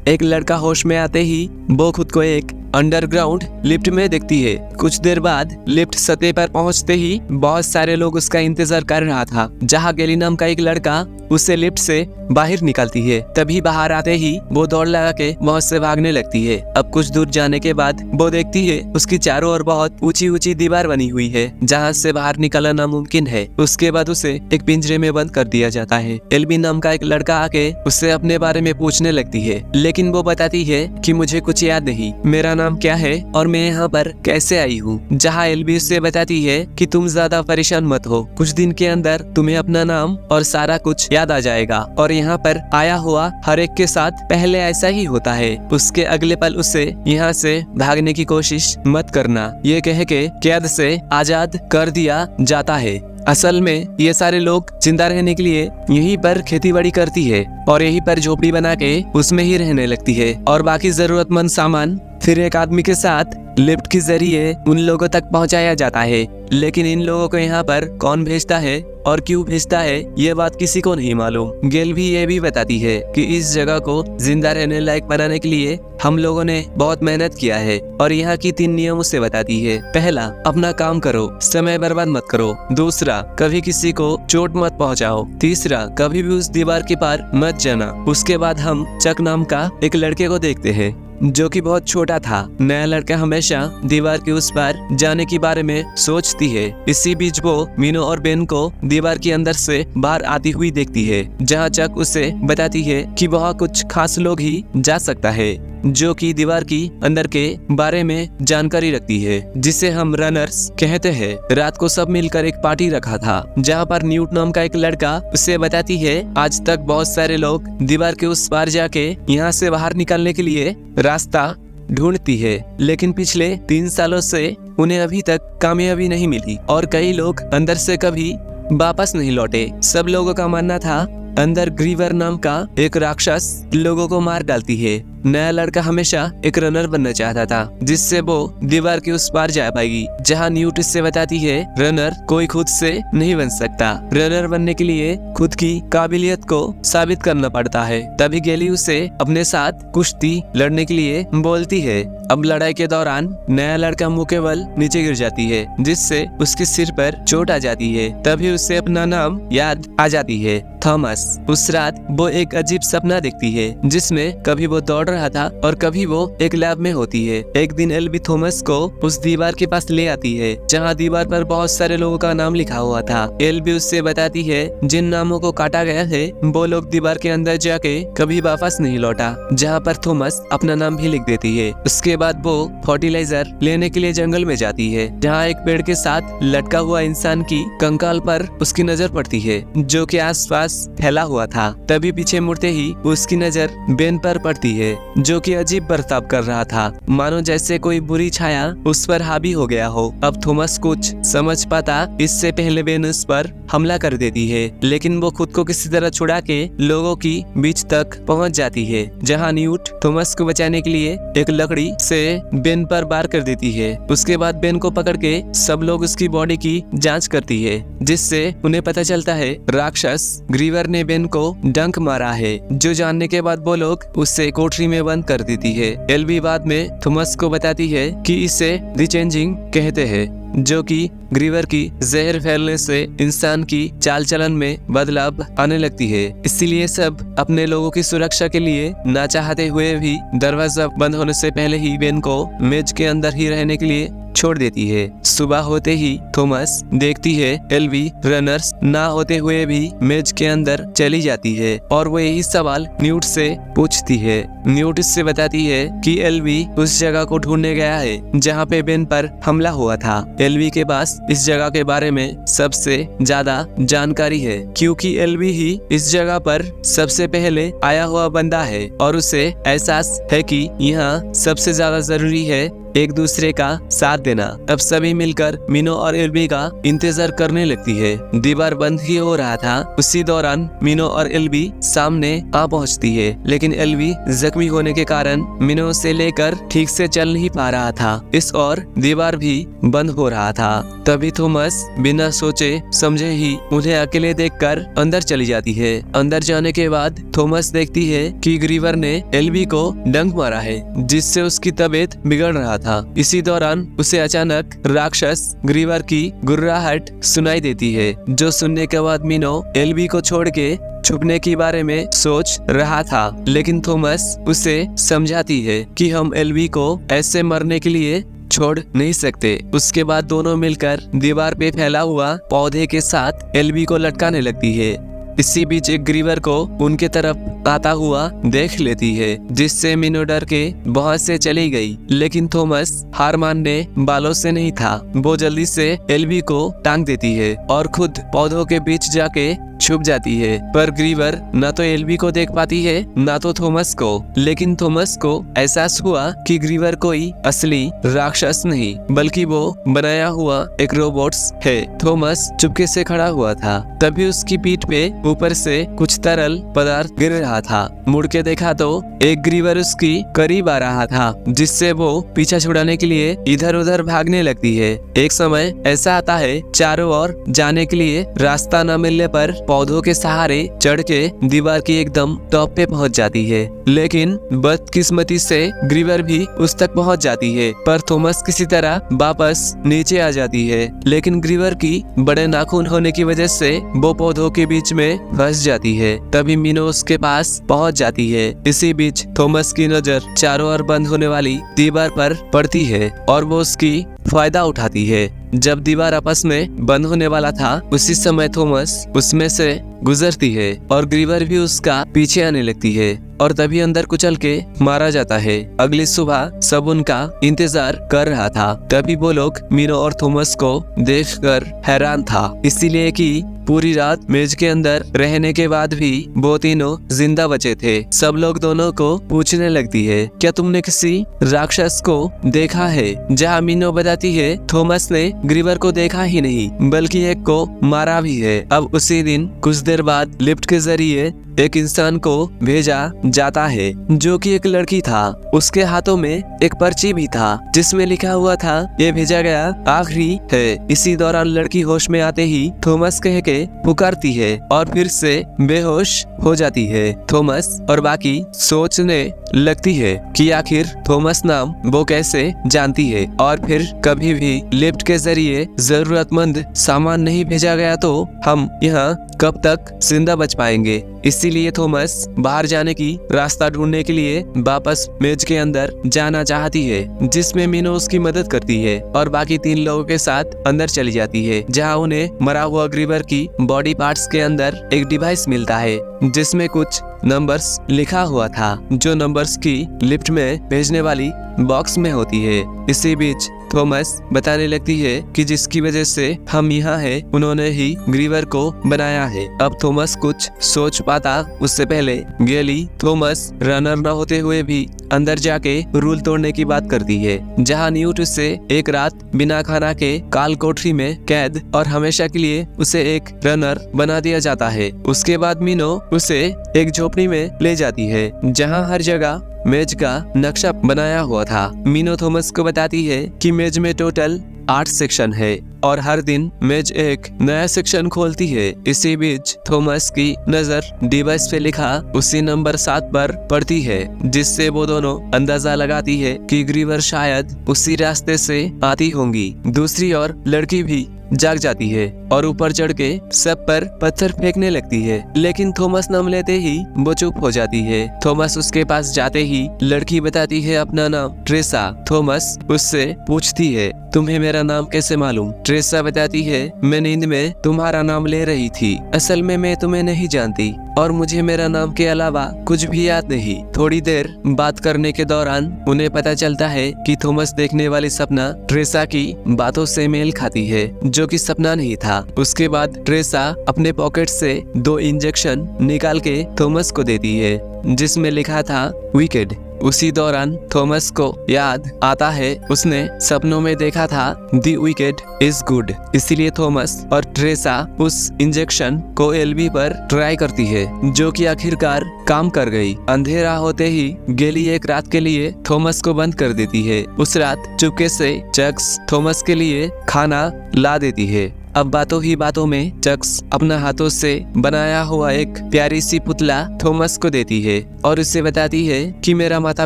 एक लड़का होश में आते ही वो खुद को एक अंडरग्राउंड लिफ्ट में देखती है। कुछ देर बाद लिफ्ट सतह पर पहुंचते ही बहुत सारे लोग उसका इंतजार कर रहा था, जहां गेली नाम का एक लड़का उसे लिफ्ट से बाहर निकालती है। तभी बाहर आते ही वो दौड़ लगा के वहां से भागने लगती है। अब कुछ दूर जाने के बाद वो देखती है उसकी चारों ओर बहुत ऊंची ऊंची दीवार बनी हुई है, जहां से बाहर निकलना नामुमकिन है। उसके बाद उसे एक पिंजरे में बंद कर दिया जाता है। एल्बी नाम का एक लड़का आके उससे अपने बारे में पूछने लगती है, लेकिन वो बताती है कि मुझे कुछ याद नहीं, मेरा नाम क्या है और मैं यहाँ पर कैसे आई हूँ। जहाँ एल्बी उससे बताती है कि तुम ज्यादा परेशान मत हो, कुछ दिन के अंदर तुम्हें अपना नाम और सारा कुछ याद आ जाएगा और यहाँ पर आया हुआ हर एक के साथ पहले ऐसा ही होता है। उसके अगले पल उसे यहाँ से भागने की कोशिश मत करना, ये कह के कैद से आजाद कर दिया जाता है। असल में ये सारे लोग जिंदा रहने के लिए यहीं पर खेतीबाड़ी करती है और यहीं पर झोपड़ी बना के उसमें ही रहने लगती है और बाकी जरूरतमंद सामान फिर एक आदमी के साथ लिफ्ट के जरिए उन लोगों तक पहुंचाया जाता है। लेकिन इन लोगों को यहाँ पर कौन भेजता है और क्यों भेजता है, ये बात किसी को नहीं मालूम। गेल भी ये भी बताती है कि इस जगह को जिंदा रहने लायक बनाने के लिए हम लोगों ने बहुत मेहनत किया है और यहाँ की 3 नियम उसे बताती है। पहला, अपना काम करो, समय बर्बाद मत करो। दूसरा, कभी किसी को चोट मत पहुँचाओ। तीसरा, कभी भी उस दीवार के पार मत जाना। उसके बाद हम चक नाम का एक लड़के को देखते हैं जो कि बहुत छोटा था। नया लड़का हमेशा दीवार के उस पार जाने के बारे में सोचती है। इसी बीच वो मीनू और बेन को दीवार के अंदर से बाहर आती हुई देखती है, जहां चक उसे बताती है कि वहाँ कुछ खास लोग ही जा सकता है जो कि दीवार की अंदर के बारे में जानकारी रखती है, जिसे हम रनर्स कहते हैं। रात को सब मिलकर एक पार्टी रखा था, जहाँ पर न्यूट नाम का एक लड़का उसे बताती है आज तक बहुत सारे लोग दीवार के उस पार जाके यहाँ से बाहर निकलने के लिए रास्ता ढूंढती है, लेकिन पिछले 3 सालों से उन्हें अभी तक कामयाबी नहीं मिली और कई लोग अंदर से कभी वापस नहीं लौटे। सब लोगों का मानना था अंदर ग्रीवर नाम का एक राक्षस लोगों को मार डालती है। नया लड़का हमेशा एक रनर बनना चाहता था, जिससे वो दीवार के उस पार जा पाएगी। जहां न्यूट इससे बताती है रनर कोई खुद से नहीं बन सकता, रनर बनने के लिए खुद की काबिलियत को साबित करना पड़ता है। तभी गेली उसे अपने साथ कुश्ती लड़ने के लिए बोलती है। अब लड़ाई के दौरान नया लड़का मुंह के बल नीचे गिर जाती है, जिससे उसके सिर पर चोट आ जाती है। तभी उसे अपना नाम याद आ जाती है, थॉमस। उस रात वो एक अजीब सपना देखती है, जिसमें कभी वो दौड़ रहा था और कभी वो एक लैब में होती है। एक दिन एल्बी थॉमस को उस दीवार के पास ले आती है, जहाँ दीवार पर बहुत सारे लोगों का नाम लिखा हुआ था। एल्बी उससे बताती है जिन नामों को काटा गया है वो लोग दीवार के अंदर जाके कभी वापस नहीं लौटा, जहाँ पर थॉमस अपना नाम भी लिख देती है। उसके बाद वो फर्टिलाइजर लेने के लिए जंगल में जाती है, जहाँ एक पेड़ के साथ लटका हुआ इंसान की कंकाल पर उसकी नजर पड़ती है, जो कि आसपास फैला हुआ था। तभी पीछे मुड़ते ही उसकी नजर बेन पर पड़ती है, जो कि अजीब बर्ताव कर रहा था, मानो जैसे कोई बुरी छाया उस पर हावी हो गया हो। अब थॉमस कुछ समझ पाता इससे पहले बेन उस पर हमला कर देती है, लेकिन वो खुद को किसी तरह छुड़ा के लोगों की बीच तक पहुंच जाती है, जहां न्यूट थॉमस को बचाने के लिए एक लकड़ी से बेन पर वार कर देती है। उसके बाद बेन को पकड़ के सब लोग उसकी बॉडी की जांच करती है, जिससे उन्हें पता चलता है राक्षस ग्रीवर ने बेन को डंक मारा है, जो जानने के बाद वो लोग उससे कोठरी में बंद कर देती है। एल्बी बाद में थॉमस को बताती है कि इसे रीचेंजिंग कहते हैं, जो कि ग्रीवर की जहर फैलने से इंसान की चाल चलन में बदलाव आने लगती है। इसीलिए सब अपने लोगों की सुरक्षा के लिए ना चाहते हुए भी दरवाजा बंद होने से पहले ही बेन को मेज के अंदर ही रहने के लिए छोड़ देती है। सुबह होते ही थॉमस देखती है एल्बी रनर्स ना होते हुए भी मेज के अंदर चली जाती है और वो यही सवाल न्यूट से पूछती है। न्यूट इससे बताती है कि एल्बी उस जगह को ढूंढने गया है जहाँ पे बेन पर हमला हुआ था। एल्बी के पास इस जगह के बारे में सबसे ज्यादा जानकारी है, क्योंकि एल्बी ही इस जगह पर सबसे पहले आया हुआ बंदा है और उसे एहसास है कि यहाँ सबसे ज्यादा जरूरी है एक दूसरे का साथ देना। अब सभी मिलकर मीनो और एल्वी का इंतजार करने लगती है। दीवार बंद ही हो रहा था, उसी दौरान मीनो और एल्वी सामने आ पहुंचती है, लेकिन एल्वी जख्मी होने के कारण मीनो से लेकर ठीक से चल नहीं पा रहा था। इस और दीवार भी बंद हो रहा था। तभी थॉमस बिना सोचे समझे ही उन्हें अकेले देखकर अंदर चली जाती है। अंदर जाने के बाद थॉमस देखती है कि ग्रीवर ने एल्वी को डंक मारा है, जिससे उसकी तबीयत बिगड़ रहा था। इसी दौरान उसे अचानक राक्षस ग्रीवर की गुर्राहट सुनाई देती है, जो सुनने के बाद मीनो एल्वी को छोड़ के छुपने के बारे में सोच रहा था, लेकिन थॉमस उसे समझाती है कि हम एल्वी को ऐसे मरने के लिए छोड़ नहीं सकते। उसके बाद दोनों मिलकर दीवार पे फैला हुआ पौधे के साथ एल्वी को लटकाने लगती है। इसी बीच एक ग्रीवर को उनके तरफ आता हुआ देख लेती है, जिससे मीनो डर के बहुत से चली गई। लेकिन थॉमस हार मानने वालों से नहीं था। वो जल्दी से एल्वी को टांग देती है और खुद पौधों के बीच जाके छुप जाती है। पर ग्रीवर न तो एल्वी को देख पाती है न तो थॉमस को। लेकिन थॉमस को एहसास हुआ कि ग्रीवर कोई असली राक्षस नहीं, बल्कि वो बनाया हुआ एक रोबोट्स है। थॉमस चुपके से खड़ा हुआ था। तभी उसकी पीठ पे ऊपर से कुछ तरल पदार्थ गिर रहा था। मुड़ के देखा तो एक ग्रीवर उसकी करीब आ रहा था, जिससे वो पीछा छुड़ाने के लिए इधर उधर भागने लगती है। एक समय ऐसा आता है, चारों ओर जाने के लिए रास्ता न मिलने पर पौधों के सहारे चढ़ के दीवार की एकदम टॉप पे पहुंच जाती है। लेकिन बदकिस्मती से ग्रीवर भी उस तक पहुंच जाती है, पर थॉमस किसी तरह वापस नीचे आ जाती है। लेकिन ग्रीवर की बड़े नाखून होने की वजह से वो पौधों के बीच में फंस जाती है। तभी मीनो उसके पास पहुंच जाती है। इसी बीच थॉमस की नजर चारों ओर बंद होने वाली दीवार पर पड़ती है और वो उसकी फायदा उठाती है। जब दीवार आपस में बंद होने वाला था, उसी समय थॉमस उसमें से गुजरती है और ग्रीवर भी उसका पीछे आने लगती है और तभी अंदर कुचल के मारा जाता है। अगली सुबह सब उनका इंतजार कर रहा था। तभी वो लोग मीनो और थॉमस को देखकर हैरान था, इसीलिए कि पूरी रात मेज के अंदर रहने के बाद भी वो तीनों जिंदा बचे थे। सब लोग दोनों को पूछने लगती है, क्या तुमने किसी राक्षस को देखा है? जहाँ मीनो बताती है थॉमस ने ग्रीवर को देखा ही नहीं, बल्कि एक को मारा भी है। अब उसी दिन कुछ देर बाद लिफ्ट के जरिए एक इंसान को भेजा जाता है, जो कि एक लड़की था। उसके हाथों में एक पर्ची भी था, जिसमें लिखा हुआ था, ये भेजा गया आखिरी है। इसी दौरान लड़की होश में आते ही थॉमस कह के पुकारती है और फिर से बेहोश हो जाती है। थॉमस और बाकी सोचने लगती है कि आखिर थॉमस नाम वो कैसे जानती है, और फिर कभी भी लिफ्ट के जरिए जरूरतमंद सामान नहीं भेजा गया तो हम यहाँ कब तक जिंदा बच पाएंगे। इसीलिए थॉमस बाहर जाने की रास्ता ढूंढने के लिए वापस मेज के अंदर जाना चाहती है, जिसमें मीनो उसकी मदद करती है और बाकी 3 लोगों के साथ अंदर चली जाती है, जहां उन्हें मरा हुआ ग्रीवर की बॉडी पार्ट्स के अंदर एक डिवाइस मिलता है, जिसमें कुछ नंबर्स लिखा हुआ था, जो नंबर्स की लिफ्ट में भेजने वाली बॉक्स में होती है। इसी बीच थॉमस बताने लगती है कि जिसकी वजह से हम यहाँ हैं, उन्होंने ही ग्रीवर को बनाया है। अब थॉमस कुछ सोच पाता उससे पहले गेली थॉमस रनर न होते हुए भी अंदर जाके रूल तोड़ने की बात करती है, जहाँ न्यूट उसे एक रात बिना खाना के काल कोठरी में कैद और हमेशा के लिए उसे एक रनर बना दिया जाता है। उसके बाद मीनो उसे एक झोपड़ी में ले जाती है, जहाँ हर जगह मेज का नक्शा बनाया हुआ था। मीनो थॉमस को बताती है कि मेज में टोटल 8 सेक्शन है और हर दिन मेज एक नया सेक्शन खोलती है। इसी बीच थॉमस की नजर डिवाइस पे लिखा उसी नंबर 7 पर पड़ती है, जिससे वो दोनों अंदाजा लगाती है कि ग्रीवर शायद उसी रास्ते से आती होंगी। दूसरी ओर लड़की भी जाग जाती है और ऊपर चढ़ के सब पर पत्थर फेंकने लगती है, लेकिन थॉमस नाम लेते ही वो चुप हो जाती है। थॉमस उसके पास जाते ही लड़की बताती है अपना नाम ट्रेसा। थॉमस उससे पूछती है, तुम्हें मेरा नाम कैसे मालूम? ट्रेसा बताती है, मैं नींद में तुम्हारा नाम ले रही थी। असल में मैं तुम्हें नहीं जानती और मुझे मेरा नाम के अलावा कुछ भी याद नहीं। थोड़ी देर बात करने के दौरान उन्हें पता चलता है कि थॉमस देखने वाली सपना ट्रेसा की बातों से मेल खाती है, जो कि सपना नहीं था। उसके बाद ट्रेसा अपने पॉकेट से 2 इंजेक्शन निकाल के थॉमस को देती है, जिसमें लिखा था विकेड। उसी दौरान थॉमस को याद आता है उसने सपनों में देखा था द विकेड इज गुड। इसीलिए थॉमस और ट्रेसा उस इंजेक्शन को एल्बी पर ट्राई करती है, जो कि आखिरकार काम कर गई। अंधेरा होते ही गेली एक रात के लिए थॉमस को बंद कर देती है। उस रात चुपके से चक्स थॉमस के लिए खाना ला देती है। अब बातों ही बातों में चक्स अपना हाथों से बनाया हुआ एक प्यारी सी पुतला थॉमस को देती है और उससे बताती है कि मेरा माता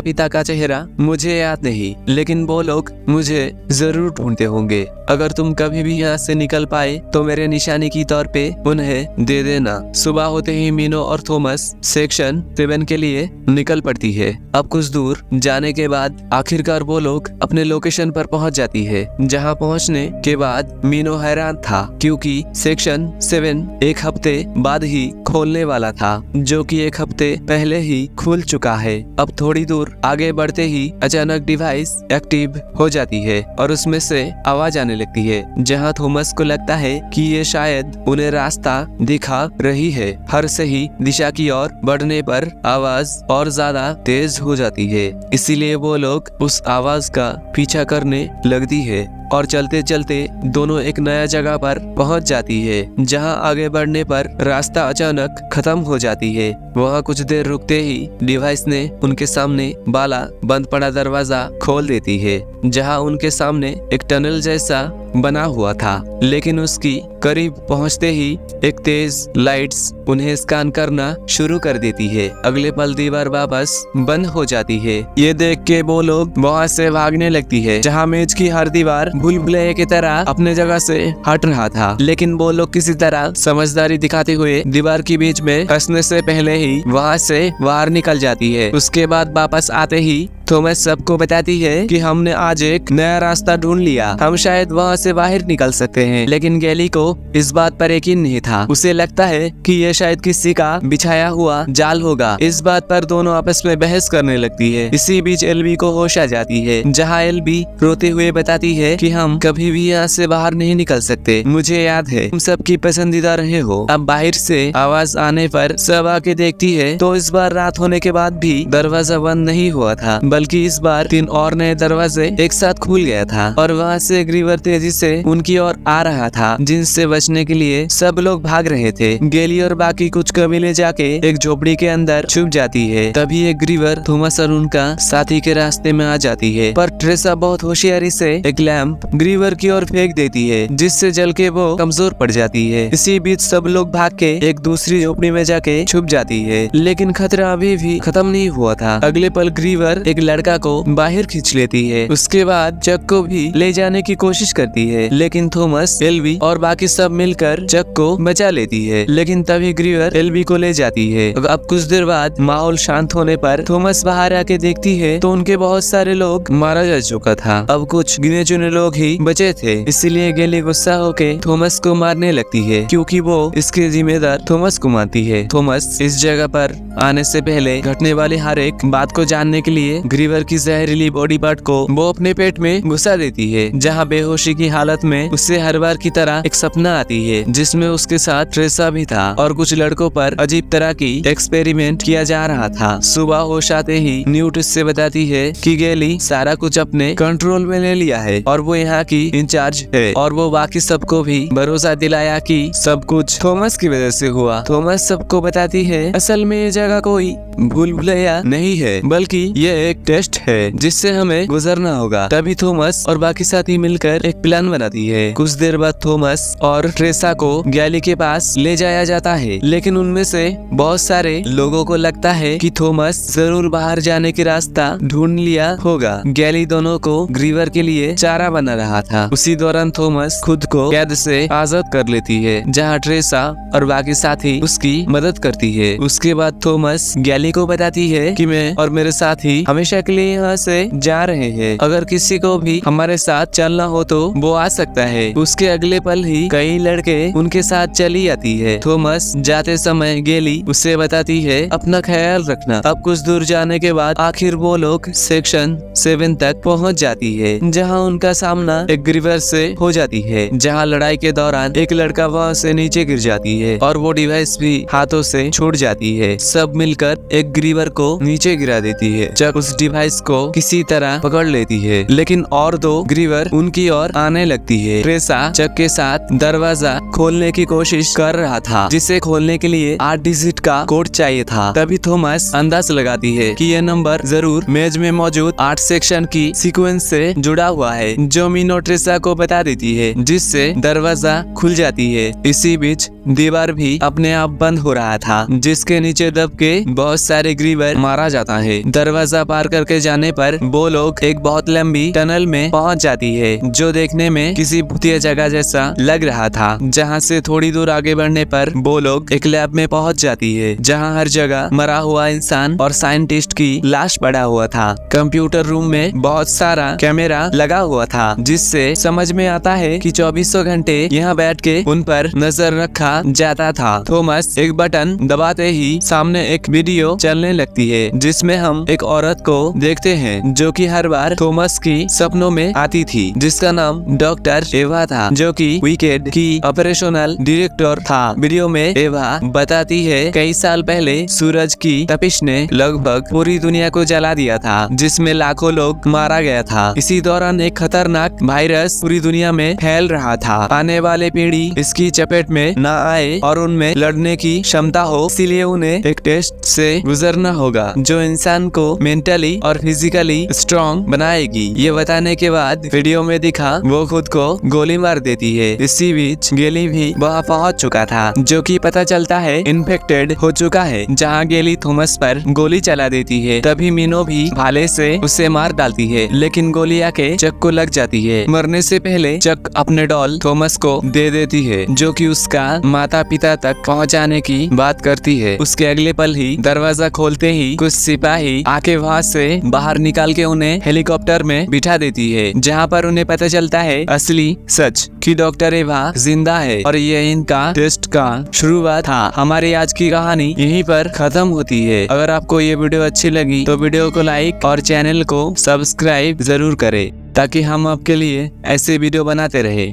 पिता का चेहरा मुझे याद नहीं, लेकिन वो लोग मुझे जरूर ढूंढते होंगे। अगर तुम कभी भी यहाँ से निकल पाए तो मेरे निशानी की तौर पे उन्हें दे देना। सुबह होते ही मीनो और थॉमस सेक्शन 7 के लिए निकल पड़ती है। अब कुछ दूर जाने के बाद आखिरकार वो लोग अपने लोकेशन पर पहुंच जाती है, जहां पहुंचने के बाद मीनो हैरान था क्योंकि सेक्शन 7 एक हफ्ते बाद ही खोलने वाला था, जो कि एक हफ्ते पहले ही खुल चुका है। अब थोड़ी दूर आगे बढ़ते ही अचानक डिवाइस एक्टिव हो जाती है और उसमें से आवाज आने लगती है, जहां थॉमस को लगता है कि ये शायद उन्हें रास्ता दिखा रही है। हर सही दिशा की ओर बढ़ने पर आवाज और ज्यादा तेज हो जाती है, इसीलिए वो लोग उस आवाज का पीछा करने लगती है और चलते चलते दोनों एक नया जगह पर पहुंच जाती है, जहां आगे बढ़ने पर रास्ता अचानक खत्म हो जाती है। वहां कुछ देर रुकते ही डिवाइस ने उनके सामने वाला बंद पड़ा दरवाजा खोल देती है, जहां उनके सामने एक टनल जैसा बना हुआ था, लेकिन उसकी करीब पहुंचते ही एक तेज लाइट्स उन्हें स्कैन करना शुरू कर देती है। अगले पल दीवार वापस बंद हो जाती है। ये देख के वो लोग वहां से भागने लगती है, जहां मेज की हर दीवार भूल-भुलैया की तरह अपने जगह से हट रहा था, लेकिन वो लोग किसी तरह समझदारी दिखाते हुए दीवार के बीच में फंसने से पहले ही वहां से बाहर निकल जाती है। उसके बाद वापस आते ही थॉमस सबको बताती है कि हमने आज एक नया रास्ता ढूंढ लिया, हम शायद वहां से बाहर निकल सकते हैं। लेकिन गेली को इस बात पर यकीन नहीं था। उसे लगता है कि यह शायद किसी का बिछाया हुआ जाल होगा। इस बात पर दोनों आपस में बहस करने लगती है। इसी बीच एल्बी को होश आ जाती है, जहां एल्बी रोते हुए बताती है कि हम कभी भी यहाँ से बाहर नहीं निकल सकते। मुझे याद है तुम सबकी पसंदीदा रहे हो। अब बाहर से आवाज आने पर सब आके देखती है तो इस बार रात होने के बाद भी दरवाजा बंद नहीं हुआ था, बल्कि इस बार 3 और नए दरवाजे एक साथ खुल गया था और वहाँ से एक रिवर तेजी से उनकी ओर आ रहा था, जिनसे बचने के लिए सब लोग भाग रहे थे। गेली और बाकी कुछ कबीले जाके एक झोपड़ी के अंदर छुप जाती है। तभी एक ग्रीवर थॉमस और उनका साथी के रास्ते में आ जाती है, पर ट्रेसा बहुत होशियारी से एक लैंप ग्रीवर की ओर फेंक देती है, जिससे जल के वो कमजोर पड़ जाती है। इसी बीच सब लोग भाग के एक दूसरी झोपड़ी में जाके छुप जाती है, लेकिन खतरा अभी भी खत्म नहीं हुआ था। अगले पल ग्रीवर एक लड़का को बाहर खींच लेती है। उसके बाद चक को भी ले जाने की कोशिश करती है, लेकिन थॉमस, एल्बी और बाकी सब मिलकर चक को बचा लेती है। लेकिन तभी ग्रीवर एल्बी को ले जाती है। अब कुछ देर बाद माहौल शांत होने पर थॉमस बाहर आके देखती है तो उनके बहुत सारे लोग मारा जा चुका था। अब कुछ गिने चुने लोग ही बचे थे, इसीलिए गेली गुस्सा होके थॉमस को मारने लगती है, क्योंकि वो इसके जिम्मेदार थॉमस को मानती है। थॉमस इस जगह पर आने से पहले घटने वाली हर एक बात को जानने के लिए ग्रीवर की जहरीली बॉडी पार्ट को वो अपने पेट में घुसा देती है, जहां बेहोशी की हालत में उसे हर बार की तरह एक सपना आती है, जिसमें उसके साथ ट्रेसा भी था और कुछ लड़कों पर अजीब तरह की एक्सपेरिमेंट किया जा रहा था। सुबह होश आते ही न्यूट उससे बताती है कि गेली सारा कुछ अपने कंट्रोल में ले लिया है और वो यहाँ की इंचार्ज है, और वो बाकी सबको भी भरोसा दिलाया कि सब कुछ थॉमस की वजह से हुआ। थॉमस सबको बताती है असल में ये जगह कोई भूल-भुलैया नहीं है, बल्कि ये एक टेस्ट है जिससे हमें गुजरना होगा। तभी थॉमस और बाकी साथी मिलकर एक प्लान बनाती है। कुछ देर बाद थॉमस और ट्रेसा को गैली के पास ले जाया जाता है, लेकिन उनमें से बहुत सारे लोगों को लगता है कि थॉमस जरूर बाहर जाने की रास्ता ढूंढ लिया होगा। गैली दोनों को ग्रीवर के लिए चारा बना रहा था। उसी दौरान थॉमस खुद को कैद से आजाद कर लेती है, जहाँ ट्रेसा और बाकी साथी उसकी मदद करती है। उसके बाद थॉमस गैली को बताती है कि मैं और मेरे साथी हमेशा के लिए यहाँ से जा रहे हैं। अगर किसी को भी हमारे साथ चलना हो तो वो आ सकता है। उसके अगले पल ही कई लड़के उनके साथ चली आती है। थॉमस जाते समय गेली उसे बताती है अपना ख्याल रखना। अब कुछ दूर जाने के बाद आखिर वो लोग सेक्शन 7 तक पहुँच जाती है, जहाँ उनका सामना एक ग्रीवर से हो जाती है, जहाँ लड़ाई के दौरान एक लड़का वहाँ से नीचे गिर जाती है और वो डिवाइस भी हाथों से छूट जाती है। सब मिलकर एक ग्रीवर को नीचे गिरा देती है। जब उस डिवाइस को किसी तरह पकड़ लेती है, लेकिन और दो ग्रीवर उनकी ओर आने लगती है। ट्रेसा चक के साथ दरवाजा खोलने की कोशिश कर रहा था, जिसे खोलने के लिए 8 डिजिट का कोड चाहिए था। तभी थॉमस अंदाज लगाती है कि यह नंबर जरूर मेज में मौजूद 8 सेक्शन की सीक्वेंस से जुड़ा हुआ है, जो मीनो ट्रेसा को बता देती है, जिससे दरवाजा खुल जाती है। इसी बीच दीवार भी अपने आप बंद हो रहा था, जिसके नीचे दब के बहुत सारे ग्रीवर मारा जाता है। दरवाजा पार करके जाने पर वो लोग एक बहुत लंबी टनल में पहुंच जाती है, जो देखने में किसी भूतिया जगह जैसा लग रहा था। जहां से थोड़ी दूर आगे बढ़ने पर वो लोग एक लैब में पहुंच जाती है, जहां हर जगह मरा हुआ इंसान और साइंटिस्ट की लाश पड़ा हुआ था। कंप्यूटर रूम में बहुत सारा कैमरा लगा हुआ था, जिससे समझ में आता है कि 24 घंटे यहाँ बैठ के उन पर नजर रखा जाता था। थॉमस एक बटन दबाते ही सामने एक वीडियो चलने लगती है, जिसमें हम एक औरत को देखते हैं जो कि हर बार थॉमस की सपनों में आती थी, जिसका नाम डॉक्टर एवा था, जो कि विकेड की ऑपरेशनल डायरेक्टर था। वीडियो में एवा बताती है कई साल पहले सूरज की तपिश ने लगभग पूरी दुनिया को जला दिया था, जिसमें लाखों लोग मारा गया था। इसी दौरान एक खतरनाक वायरस पूरी दुनिया में फैल रहा था। आने वाले पीढ़ी इसकी चपेट में न आए और उनमें लड़ने की क्षमता हो, इसीलिए उन्हें एक टेस्ट से गुजरना होगा जो इंसान को मेंटली और फिजिकली स्ट्रॉन्ग बनाएगी। ये बताने के बाद वीडियो में दिखा वो खुद को गोली मार देती है। इसी बीच गेली भी वहाँ पहुँच चुका था, जो कि पता चलता है इन्फेक्टेड हो चुका है। जहाँ गेली थॉमस पर गोली चला देती है, तभी मीनो भी भाले से उसे मार डालती है, लेकिन गोली आके चक को लग जाती है। मरने से पहले चक अपने डॉल थॉमस को दे देती है, जो कि उसका माता पिता तक पहुंचाने की बात करती है। उसके अगले पल ही दरवाजा खोलते ही कुछ सिपाही आके वहाँ से बाहर निकाल के उन्हें हेलीकॉप्टर में बिठा देती है, जहाँ पर उन्हें पता चलता है असली सच कि डॉक्टर एवा जिंदा है और ये इनका टेस्ट का शुरुआत था। हमारी आज की कहानी यहीं पर खत्म होती है। अगर आपको ये वीडियो अच्छी लगी तो वीडियो को लाइक और चैनल को सब्सक्राइब जरूर करें, ताकि हम आपके लिए ऐसे वीडियो बनाते रहे।